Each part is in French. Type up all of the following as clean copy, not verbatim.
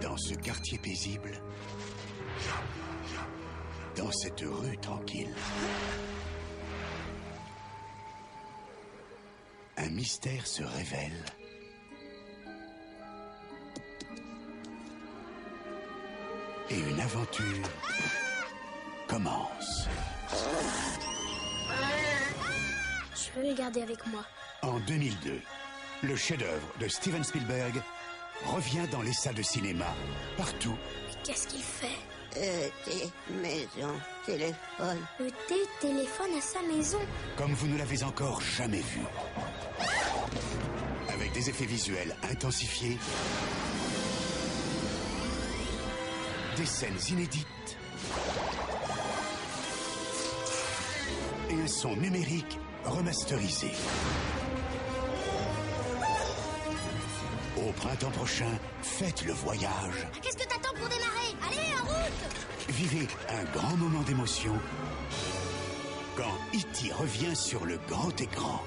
Dans ce quartier paisible, dans cette rue tranquille, un mystère se révèle. Et une aventure commence. Je veux le garder avec moi. En 2002, le chef-d'œuvre de Steven Spielberg revient dans les salles de cinéma, partout. Mais qu'est-ce qu'il fait? Maison, téléphone. Téléphone à sa maison. Comme vous ne l'avez encore jamais vu. Avec des effets visuels intensifiés, des scènes inédites et un son numérique remasterisé. Au printemps prochain, faites le voyage. Qu'est-ce que t'attends pour démarrer? Allez, en route! Vivez un grand moment d'émotion quand E.T. revient sur le grand écran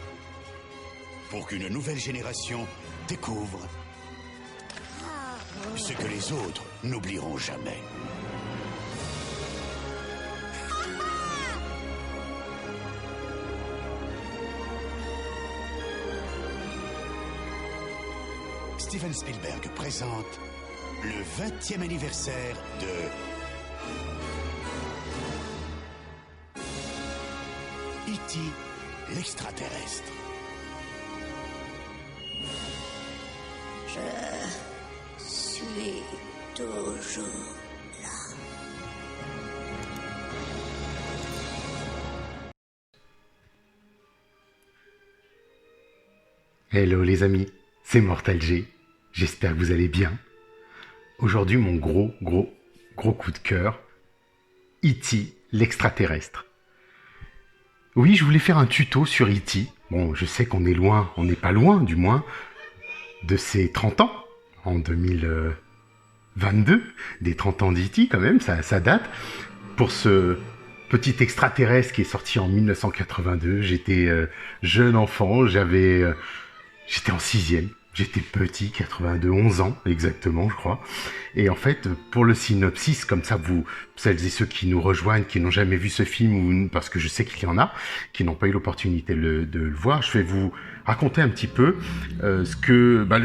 pour qu'une nouvelle génération découvre ce que les autres n'oublieront jamais. Steven Spielberg présente le 20e anniversaire de E.T. l'extraterrestre. Je suis toujours là. Hello les amis, c'est Mortal G. J'espère que vous allez bien. Aujourd'hui, mon gros coup de cœur, E.T. l'extraterrestre. Oui, je voulais faire un tuto sur E.T. Bon, je sais qu'on est loin, on n'est pas loin du moins, de ses 30 ans, en 2022, des 30 ans d'E.T. quand même, ça date. Pour ce petit extraterrestre qui est sorti en 1982, j'étais jeune enfant, j'étais en 6e. J'étais petit, 82, 11 ans exactement, je crois. Et en fait, pour le synopsis, comme ça, celles et ceux qui nous rejoignent, qui n'ont jamais vu ce film, ou parce que je sais qu'il y en a, qui n'ont pas eu l'opportunité de le voir, je vais vous raconter un petit peu le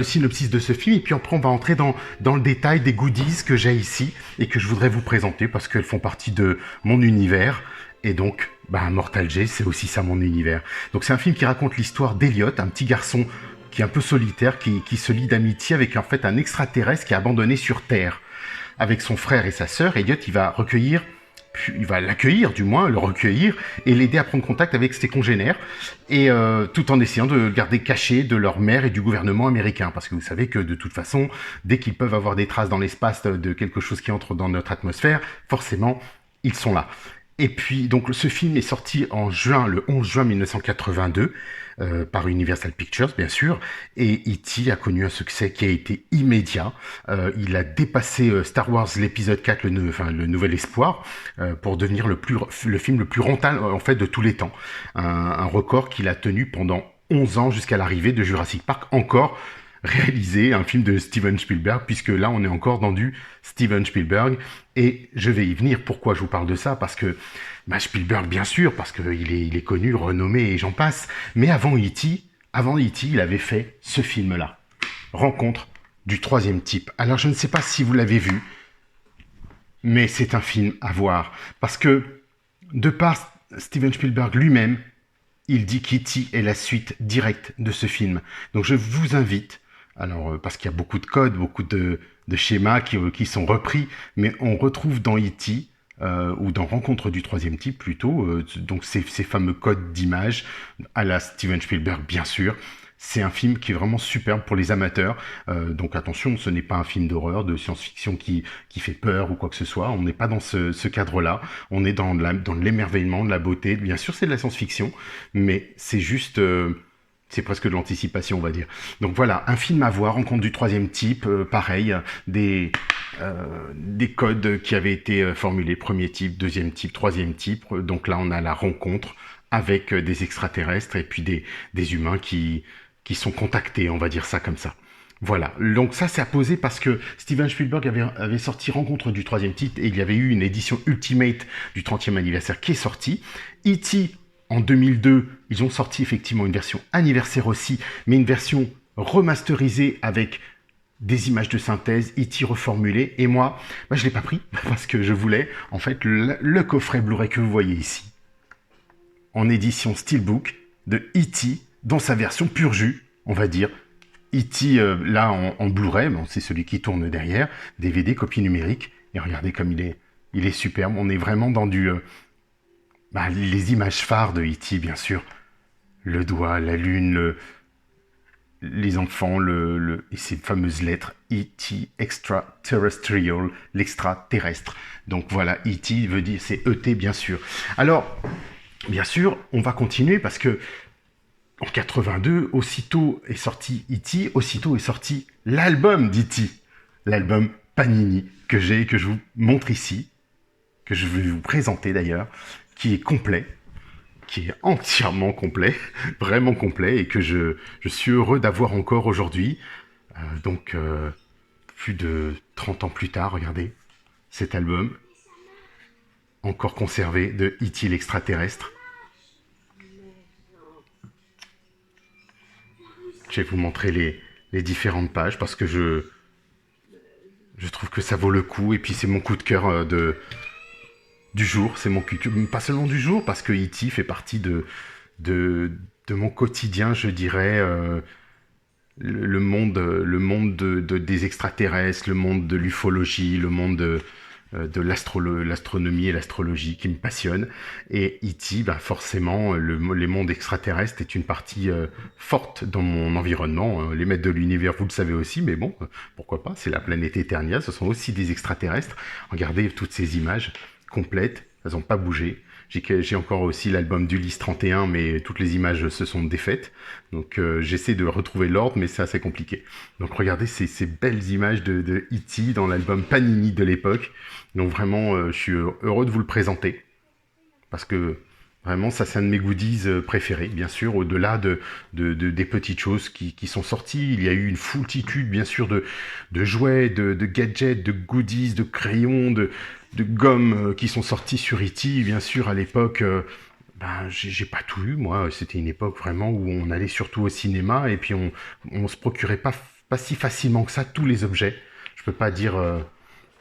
synopsis de ce film. Et puis après, on va entrer dans le détail des goodies que j'ai ici et que je voudrais vous présenter parce qu'elles font partie de mon univers. Et donc, Mortal J, c'est aussi ça mon univers. Donc c'est un film qui raconte l'histoire d'Elliot, un petit garçon qui est un peu solitaire, qui se lie d'amitié avec en fait un extraterrestre qui est abandonné sur Terre. Avec son frère et sa sœur, Elliot, il va l'accueillir du moins, le recueillir et l'aider à prendre contact avec ses congénères, et tout en essayant de le garder caché de leur mère et du gouvernement américain, parce que vous savez que de toute façon, dès qu'ils peuvent avoir des traces dans l'espace de quelque chose qui entre dans notre atmosphère, forcément, ils sont là. Et puis, donc, ce film est sorti le 11 juin 1982, par Universal Pictures, bien sûr, et E.T. a connu un succès qui a été immédiat. Il a dépassé Star Wars l'épisode 4, le Nouvel Espoir, pour devenir le film le plus rentable, en fait, de tous les temps. Un record qu'il a tenu pendant 11 ans jusqu'à l'arrivée de Jurassic Park, encore réalisé, un film de Steven Spielberg, puisque là on est encore dans du Steven Spielberg, et je vais y venir. Pourquoi je vous parle de ça? Parce que Spielberg, bien sûr, parce qu'il est connu, renommé, et j'en passe, mais avant E.T., il avait fait ce film-là, Rencontre du troisième type. Alors je ne sais pas si vous l'avez vu, mais c'est un film à voir, parce que de par Steven Spielberg lui-même, il dit qu'E.T. est la suite directe de ce film. Donc je vous invite, alors parce qu'il y a beaucoup de codes, beaucoup de schémas qui sont repris, mais on retrouve dans E.T., ou dans Rencontre du troisième type plutôt, donc ces fameux codes d'image à la Steven Spielberg, bien sûr. C'est un film qui est vraiment superbe pour les amateurs. Donc attention, ce n'est pas un film d'horreur, de science-fiction qui fait peur ou quoi que ce soit. On n'est pas dans ce cadre-là. On est dans l'émerveillement, de la beauté. Bien sûr, c'est de la science-fiction, mais c'est juste... c'est presque de l'anticipation, on va dire. Donc voilà, un film à voir, Rencontre du troisième type, pareil, des codes qui avaient été formulés, premier type, deuxième type, troisième type. Donc là, on a la rencontre avec des extraterrestres et puis des humains qui sont contactés, on va dire ça comme ça. Voilà, donc ça c'est à poser parce que Steven Spielberg avait sorti Rencontre du troisième titre et il y avait eu une édition Ultimate du 30e anniversaire qui est sortie. E.T. en 2002, ils ont sorti effectivement une version anniversaire aussi, mais une version remasterisée avec des images de synthèse, E.T. reformulé. Et moi, je ne l'ai pas pris parce que je voulais en fait le coffret Blu-ray que vous voyez ici, en édition Steelbook de E.T. dans sa version pur jus, on va dire. E.T. Là en Blu-ray, bon, c'est celui qui tourne derrière, DVD, copie numérique, et regardez comme il est superbe. On est vraiment dans les images phares de E.T. bien sûr, le doigt, la lune, les enfants, et ces fameuses lettres E.T. Extraterrestrial, l'extraterrestre. Donc voilà, E.T. veut dire c'est E.T. bien sûr. Alors bien sûr, on va continuer parce que en 82, aussitôt est sorti E.T., aussitôt est sorti l'album d'E.T., l'album Panini que je vous montre ici, que je vais vous présenter d'ailleurs, qui est complet, qui est entièrement complet, vraiment complet, et que je suis heureux d'avoir encore aujourd'hui. Plus de 30 ans plus tard, regardez, cet album, encore conservé, de E.T. l'extraterrestre. Je vais vous montrer les différentes pages parce que je trouve que ça vaut le coup. Et puis c'est mon coup de cœur du jour. C'est mon coup de cœur, pas seulement du jour, parce que E.T. fait partie de mon quotidien, je dirais. Le monde des extraterrestres, le monde de l'ufologie, le monde de l'astronomie et l'astrologie qui me passionne. Et E.T., forcément, les mondes extraterrestres est une partie forte dans mon environnement. Les maîtres de l'univers, vous le savez aussi, mais bon, pourquoi pas, c'est la planète Eternia, ce sont aussi des extraterrestres. Regardez toutes ces images complètes, elles n'ont pas bougé. J'ai encore aussi l'album d'Ulysse 31, mais toutes les images se sont défaites. Donc j'essaie de retrouver l'ordre, mais c'est assez compliqué. Donc regardez ces belles images de E.T. dans l'album Panini de l'époque. Donc vraiment, je suis heureux de vous le présenter. Parce que vraiment, ça c'est un de mes goodies préférés, bien sûr. Au-delà des petites choses qui sont sorties, il y a eu une foultitude, bien sûr, de jouets, de gadgets, de goodies, de crayons, de gommes qui sont sortis sur E.T. Bien sûr, à l'époque, j'ai pas tout eu, moi. C'était une époque vraiment où on allait surtout au cinéma et puis on se procurait pas si facilement que ça tous les objets. Je peux pas dire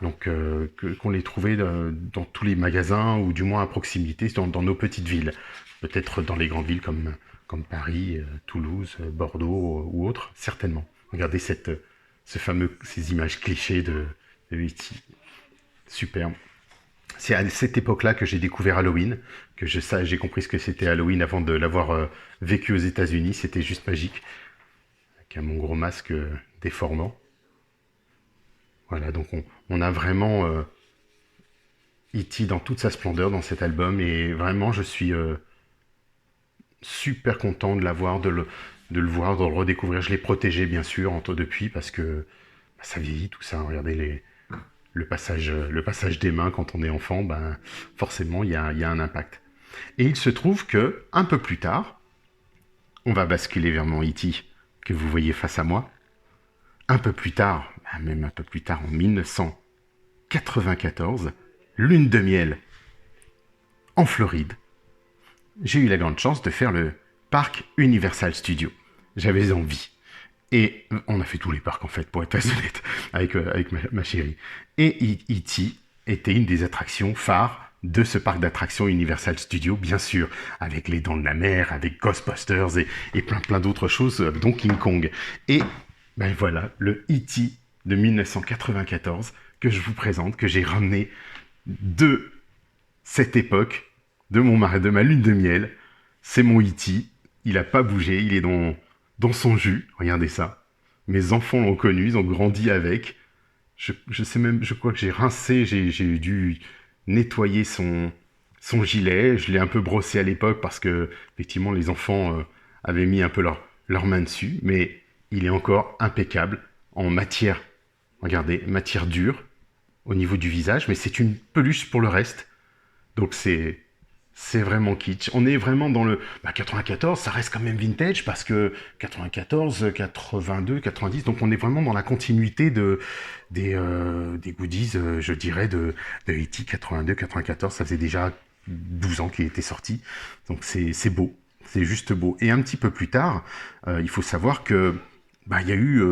qu'on les trouvait dans tous les magasins ou du moins à proximité dans nos petites villes. Peut-être dans les grandes villes comme Paris, Toulouse, Bordeaux ou autres, certainement. Regardez ces images clichés de E.T. Superbe. C'est à cette époque-là que j'ai découvert Halloween, que j'ai compris ce que c'était Halloween avant de l'avoir vécu aux États-Unis. C'était juste magique, avec mon gros masque déformant. Voilà, donc on a vraiment E.T. dans toute sa splendeur dans cet album, et vraiment je suis super content de l'avoir, de le voir, de le redécouvrir. Je l'ai protégé bien sûr depuis parce que ça vieillit tout ça. Regardez le passage des mains quand on est enfant, forcément il y a un impact. Et il se trouve que un peu plus tard, on va basculer vers mon E.T. que vous voyez face à moi. Un peu plus tard, même un peu plus tard, en 1994, lune de miel en Floride, j'ai eu la grande chance de faire le parc Universal Studios. J'avais envie. Et on a fait tous les parcs en fait, pour être très honnête, avec ma chérie. Et E.T. était une des attractions phares de ce parc d'attractions Universal Studios, bien sûr, avec les Dents de la Mer, avec Ghostbusters et plein d'autres choses, dont King Kong. Et voilà, le E.T. de 1994 que je vous présente, que j'ai ramené de cette époque, de ma lune de miel. C'est mon E.T. Il n'a pas bougé, il est dans son jus, regardez ça. Mes enfants l'ont connu, ils ont grandi avec. Je sais même, je crois que j'ai rincé, j'ai dû nettoyer son gilet. Je l'ai un peu brossé à l'époque parce que, effectivement, les enfants avaient mis un peu leur main dessus. Mais il est encore impeccable en matière, regardez, matière dure au niveau du visage. Mais c'est une peluche pour le reste. Donc c'est C'est vraiment kitsch. On est vraiment dans le 94, ça reste quand même vintage parce que 94, 82, 90, donc on est vraiment dans la continuité des goodies, je dirais, de E.T. 82, 94. Ça faisait déjà 12 ans qu'il était sorti, donc c'est beau, c'est juste beau. Et un petit peu plus tard, il faut savoir que il y a eu,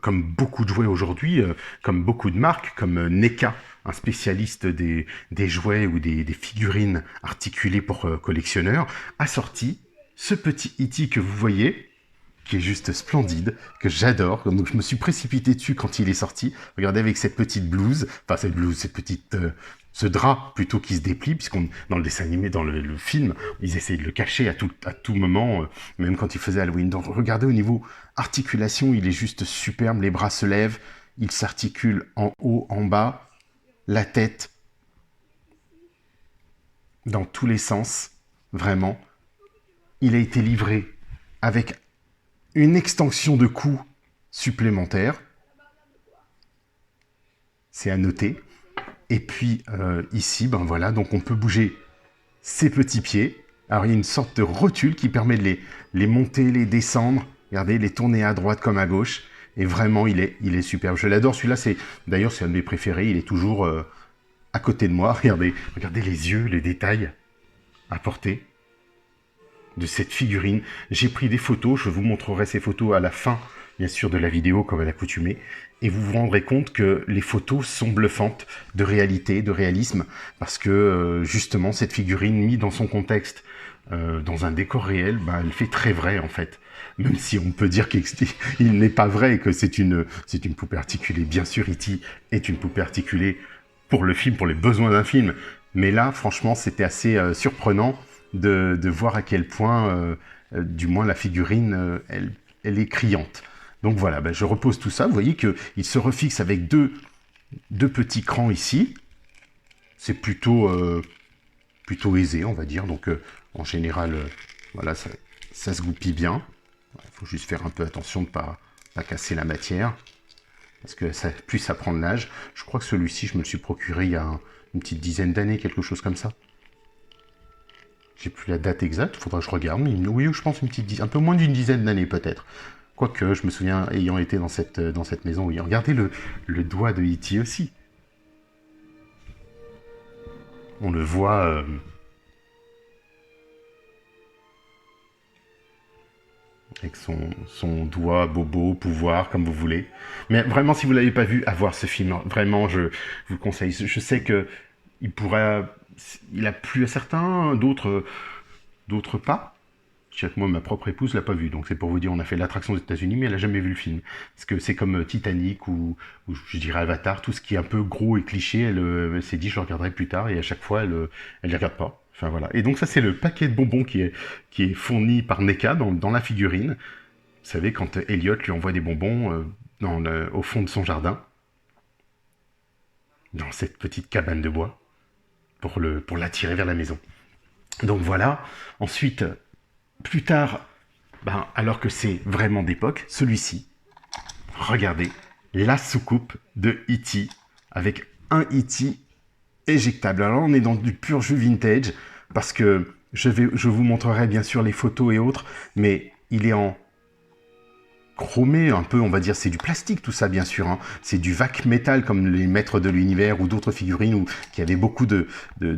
comme beaucoup de jouets aujourd'hui, comme beaucoup de marques, comme NECA, un spécialiste des jouets ou des figurines articulées pour collectionneurs, a sorti ce petit E.T. que vous voyez, qui est juste splendide, que j'adore. Donc je me suis précipité dessus quand il est sorti. Regardez, avec cette petite blouse, ce drap plutôt qui se déplie, puisqu'on dans le dessin animé, dans le film, ils essayaient de le cacher à tout moment, même quand ils faisaient Halloween. Donc regardez, au niveau articulation, il est juste superbe. Les bras se lèvent, il s'articule en haut, en bas, la tête, dans tous les sens, vraiment. Il a été livré avec une extension de cou supplémentaire. C'est à noter. Et puis ici, voilà, donc on peut bouger ses petits pieds. Alors il y a une sorte de rotule qui permet de les monter, les descendre. Regardez, les tourner à droite comme à gauche. Et vraiment, il est superbe. Je l'adore. Celui-là, d'ailleurs, c'est un de mes préférés. Il est toujours à côté de moi. Regardez les yeux, les détails apportés de cette figurine. J'ai pris des photos. Je vous montrerai ces photos à la fin, bien sûr, de la vidéo, comme à l'accoutumée. Et vous vous rendrez compte que les photos sont bluffantes de réalité, de réalisme, parce que justement, cette figurine, mise dans son contexte, dans un décor réel, elle fait très vrai, en fait. Même si on peut dire qu'il n'est pas vrai et que c'est une poupée articulée. Bien sûr, E.T. est une poupée articulée pour le film, pour les besoins d'un film. Mais là, franchement, c'était assez surprenant de voir à quel point, du moins, la figurine, elle est criante. Donc voilà, je repose tout ça. Vous voyez qu'il se refixe avec deux petits crans ici. C'est plutôt aisé, on va dire. Donc en général, voilà, ça se goupille bien. Il faut juste faire un peu attention de ne pas casser la matière. Parce que plus ça prend de l'âge. Je crois que celui-ci, je me le suis procuré il y a une petite dizaine d'années, quelque chose comme ça. J'ai plus la date exacte, il faudra que je regarde. Mais oui, je pense un peu moins d'une dizaine d'années peut-être. Quoique, je me souviens, ayant été dans cette maison, oui. Regardez le doigt de E.T. aussi. On le voit... avec son doigt, bobo, pouvoir, comme vous voulez. Mais vraiment, si vous ne l'avez pas vu, à voir ce film. Vraiment, je vous le conseille. Je sais il a plu à certains, d'autres pas. Je sais que moi, ma propre épouse l'a pas vu. Donc c'est pour vous dire, on a fait l'attraction aux États-Unis, mais elle n'a jamais vu le film. Parce que c'est comme Titanic ou je dirais Avatar, tout ce qui est un peu gros et cliché, elle s'est dit, je le regarderai plus tard, et à chaque fois, elle ne les regarde pas. Enfin voilà. Et donc ça, c'est le paquet de bonbons qui est fourni par NECA dans la figurine. Vous savez, quand Elliot lui envoie des bonbons au fond de son jardin, dans cette petite cabane de bois, pour l'attirer vers la maison. Donc voilà. Ensuite, plus tard, alors que c'est vraiment d'époque, celui-ci, regardez, la soucoupe de E.T. avec un E.T. éjectable. Alors là, on est dans du pur jus vintage, parce que je vous montrerai bien sûr les photos et autres, mais il est en chromé un peu, on va dire, c'est du plastique tout ça bien sûr, hein. C'est du vac métal comme les maîtres de l'univers ou d'autres figurines qui avaient beaucoup de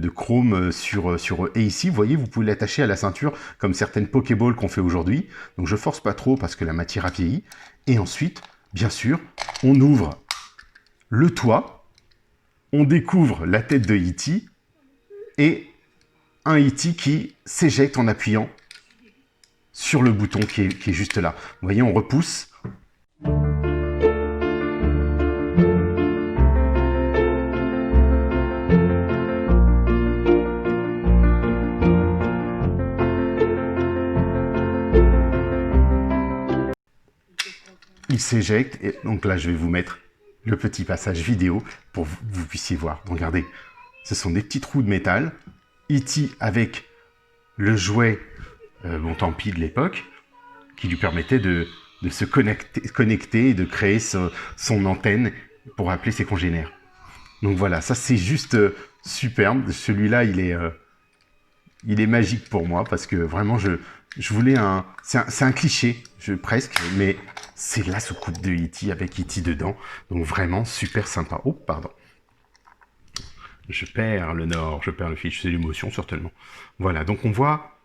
chrome sur eux. Et ici, vous voyez, vous pouvez l'attacher à la ceinture comme certaines Pokéballs qu'on fait aujourd'hui. Donc je force pas trop parce que la matière a vieilli. Et ensuite, bien sûr, on ouvre le toit, on découvre la tête de E.T. et un E.T. qui s'éjecte en appuyant sur le bouton qui est juste là. Vous voyez, on repousse. Il s'éjecte, et donc là, je vais vous mettre le petit passage vidéo pour que vous puissiez voir. Donc, regardez, ce sont des petits trous de métal. E.T. avec le jouet tant pis de l'époque, qui lui permettait de se connecter et de créer son antenne pour appeler ses congénères. Donc voilà, ça c'est juste superbe. Celui-là, il Il est magique pour moi parce que vraiment, je voulais un... C'est un cliché, presque, mais c'est la soucoupe de E.T. avec E.T. dedans. Donc vraiment super sympa. Oh, pardon. Je perds le nord, je perds le fil, c'est l'émotion certainement. Voilà, donc on voit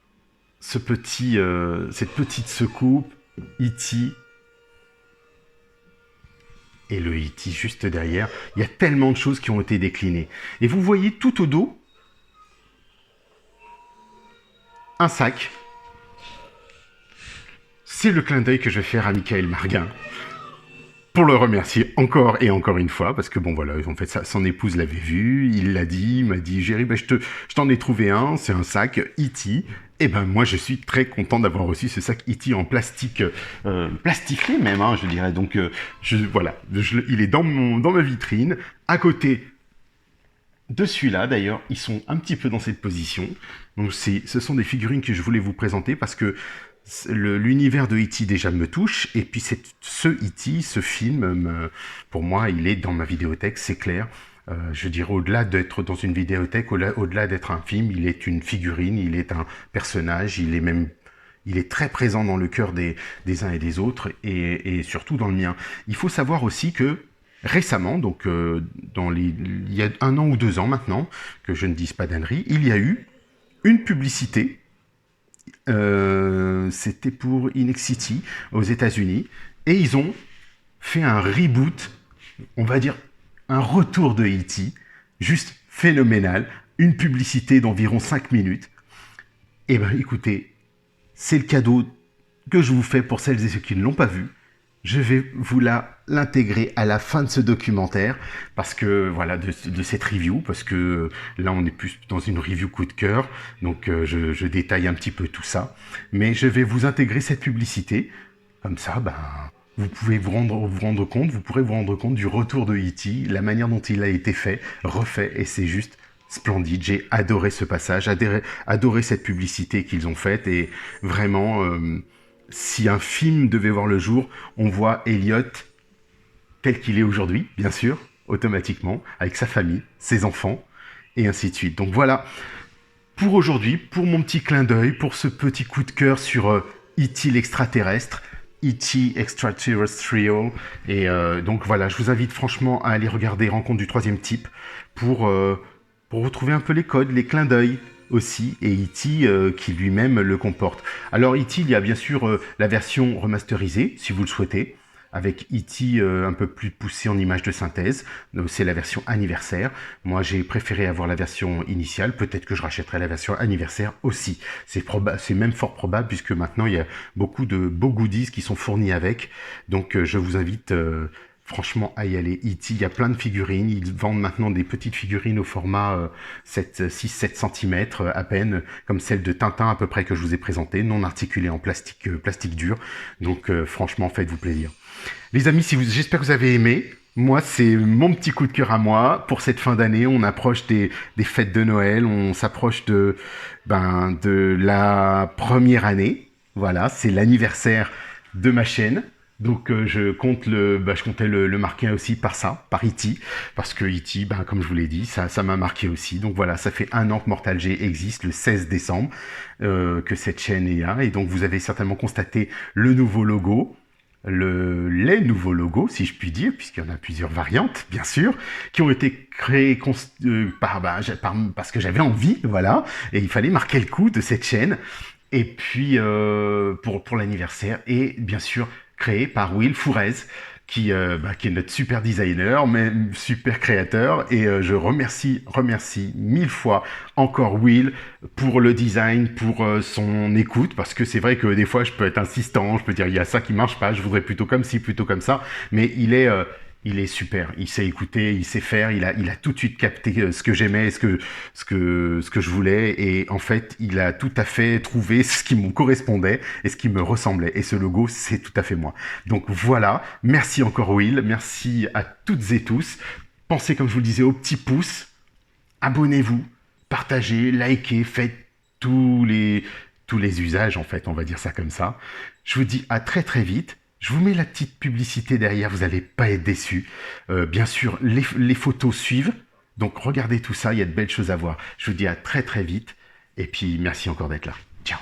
cette petite soucoupe, E.T. et le E.T. juste derrière. Il y a tellement de choses qui ont été déclinées. Et vous voyez tout au dos un sac. C'est le clin d'œil que je vais faire à Michael Marguin pour le remercier encore et encore une fois, parce que bon voilà, en fait son épouse l'avait vu, il l'a dit, il m'a dit Géry, ben, je t'en ai trouvé un, c'est un sac E.T. Et ben moi je suis très content d'avoir reçu ce sac E.T. en plastique, plastifié même, hein, je dirais. Donc voilà, il est dans ma vitrine, à côté de celui-là d'ailleurs, ils sont un petit peu dans cette position. Donc ce sont des figurines que je voulais vous présenter parce que l'univers de E.T. déjà me touche, et puis ce E.T., ce film, pour moi, il est dans ma vidéothèque, c'est clair. Je dirais, au-delà d'être dans une vidéothèque, au-delà d'être un film, il est une figurine, il est un personnage, il est très présent dans le cœur des uns et des autres, et surtout dans le mien. Il faut savoir aussi que récemment, donc il y a 1 an ou 2 ans maintenant, que je ne dise pas d'ânerie, il y a eu une publicité. C'était pour Inexcity aux États-Unis, et ils ont fait un reboot, on va dire un retour de E.T., juste phénoménal, une publicité d'environ 5 minutes. Et ben écoutez, c'est le cadeau que je vous fais pour celles et ceux qui ne l'ont pas vu. Je vais vous l'intégrer à la fin de ce documentaire, parce que voilà, de cette review, parce que là on est plus dans une review coup de cœur, donc je détaille un petit peu tout ça, mais je vais vous intégrer cette publicité, comme ça, ben, vous pourrez vous rendre compte du retour de E.T., la manière dont il a été fait, refait, et c'est juste splendide. J'ai adoré ce passage, adoré cette publicité qu'ils ont faite, et vraiment... si un film devait voir le jour, on voit Elliot tel qu'il est aujourd'hui, bien sûr, automatiquement, avec sa famille, ses enfants, et ainsi de suite. Donc voilà, pour aujourd'hui, pour mon petit clin d'œil, pour ce petit coup de cœur sur E.T. l'extraterrestre, E.T. Extraterrestrial, et donc voilà, je vous invite franchement à aller regarder Rencontre du troisième type pour retrouver un peu les codes, les clins d'œil, aussi, et E.T. Qui lui-même le comporte. Alors E.T., il y a bien sûr la version remasterisée, si vous le souhaitez, avec E.T. Un peu plus poussé en image de synthèse. C'est la version anniversaire. Moi, j'ai préféré avoir la version initiale. Peut-être que je rachèterai la version anniversaire aussi. C'est même fort probable, puisque maintenant, il y a beaucoup de beaux goodies qui sont fournis avec. Donc, je vous invite... franchement, à y aller. E.T., il y a plein de figurines. Ils vendent maintenant des petites figurines au format 6-7 cm à peine, comme celle de Tintin à peu près que je vous ai présentée, non articulée en plastique dur. Donc franchement, faites-vous plaisir. Les amis, j'espère que vous avez aimé. Moi, c'est mon petit coup de cœur à moi. Pour cette fin d'année, on approche des fêtes de Noël, on s'approche de la première année. Voilà, c'est l'anniversaire de ma chaîne. Donc je comptais le marquer aussi par E.T., parce que E.T., comme je vous l'ai dit, ça m'a marqué aussi. Donc voilà, ça fait 1 an que Mortal G existe, le 16 décembre, que cette chaîne est là. Et donc vous avez certainement constaté le nouveau logo, les nouveaux logos, si je puis dire, puisqu'il y en a plusieurs variantes, bien sûr, qui ont été créés parce que j'avais envie, voilà, et il fallait marquer le coup de cette chaîne. Et puis pour l'anniversaire, et bien sûr créé par Will Fourez, qui est notre super designer, mais super créateur, et je remercie 1000 fois encore Will pour le design, pour son écoute, parce que c'est vrai que des fois je peux être insistant, je peux dire il y a ça qui marche pas, je voudrais plutôt comme ci, plutôt comme ça, mais il est super, il sait écouter, il sait faire, il a tout de suite capté ce que j'aimais, ce que je voulais, et en fait, il a tout à fait trouvé ce qui me correspondait et ce qui me ressemblait. Et ce logo, c'est tout à fait moi. Donc voilà, merci encore Will, merci à toutes et tous. Pensez, comme je vous le disais, au petit pouce, abonnez-vous, partagez, likez, faites tous les usages, en fait, on va dire ça comme ça. Je vous dis à très très vite. Je vous mets la petite publicité derrière, vous n'allez pas être déçus. Bien sûr, les photos suivent, donc regardez tout ça, il y a de belles choses à voir. Je vous dis à très très vite, Et puis, merci encore d'être là. Ciao.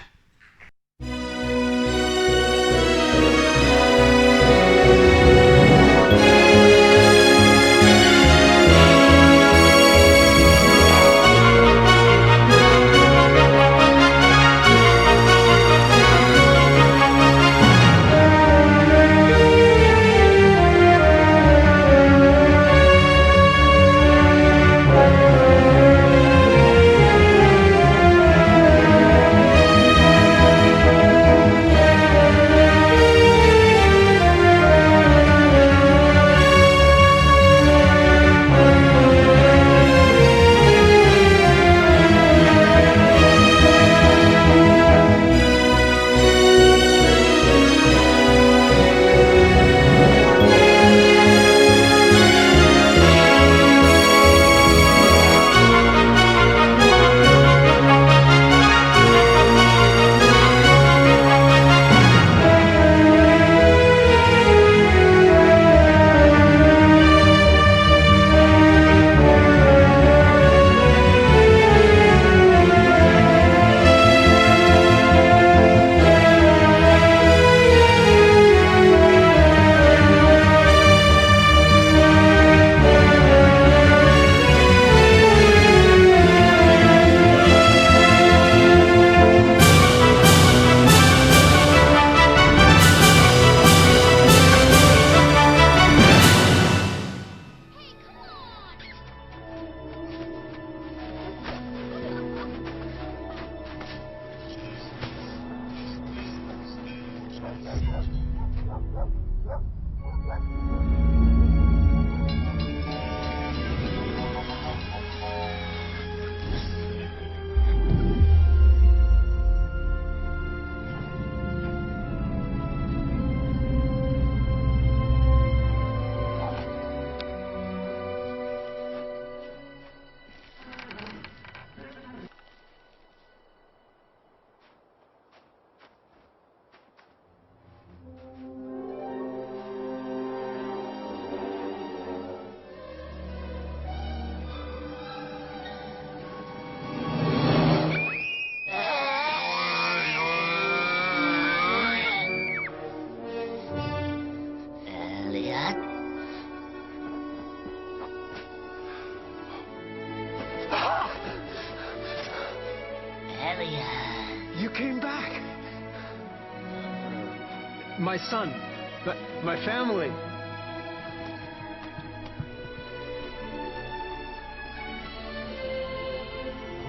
You came back. My son. My family.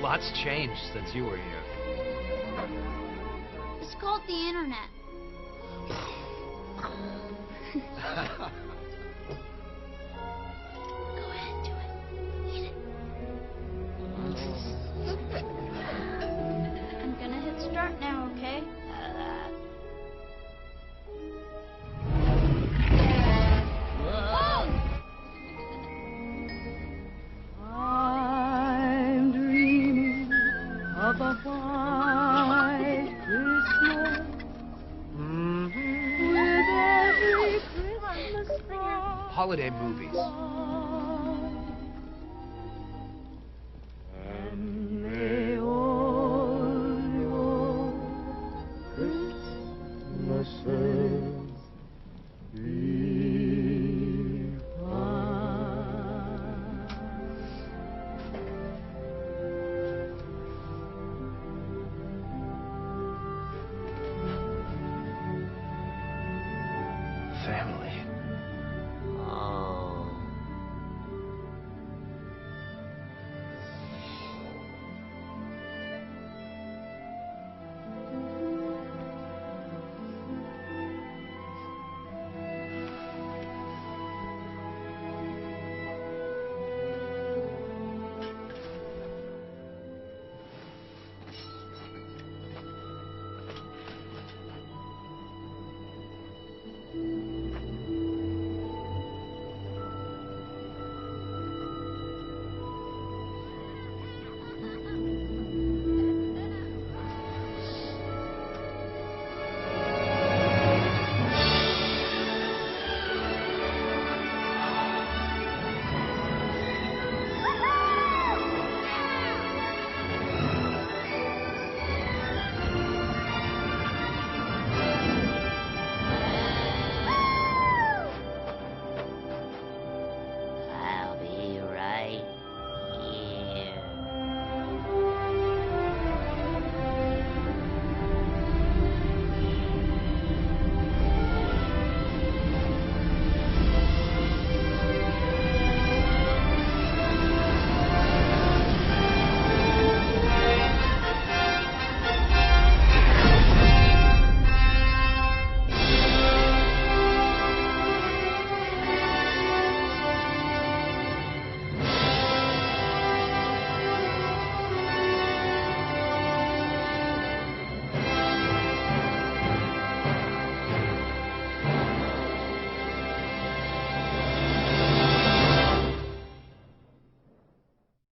Lots changed since you were here. It's called the internet. Go ahead, do it. Eat it. I'm gonna hit start now, okay? I'm dreaming of a white Christmas with every Christmas star. Holiday movies.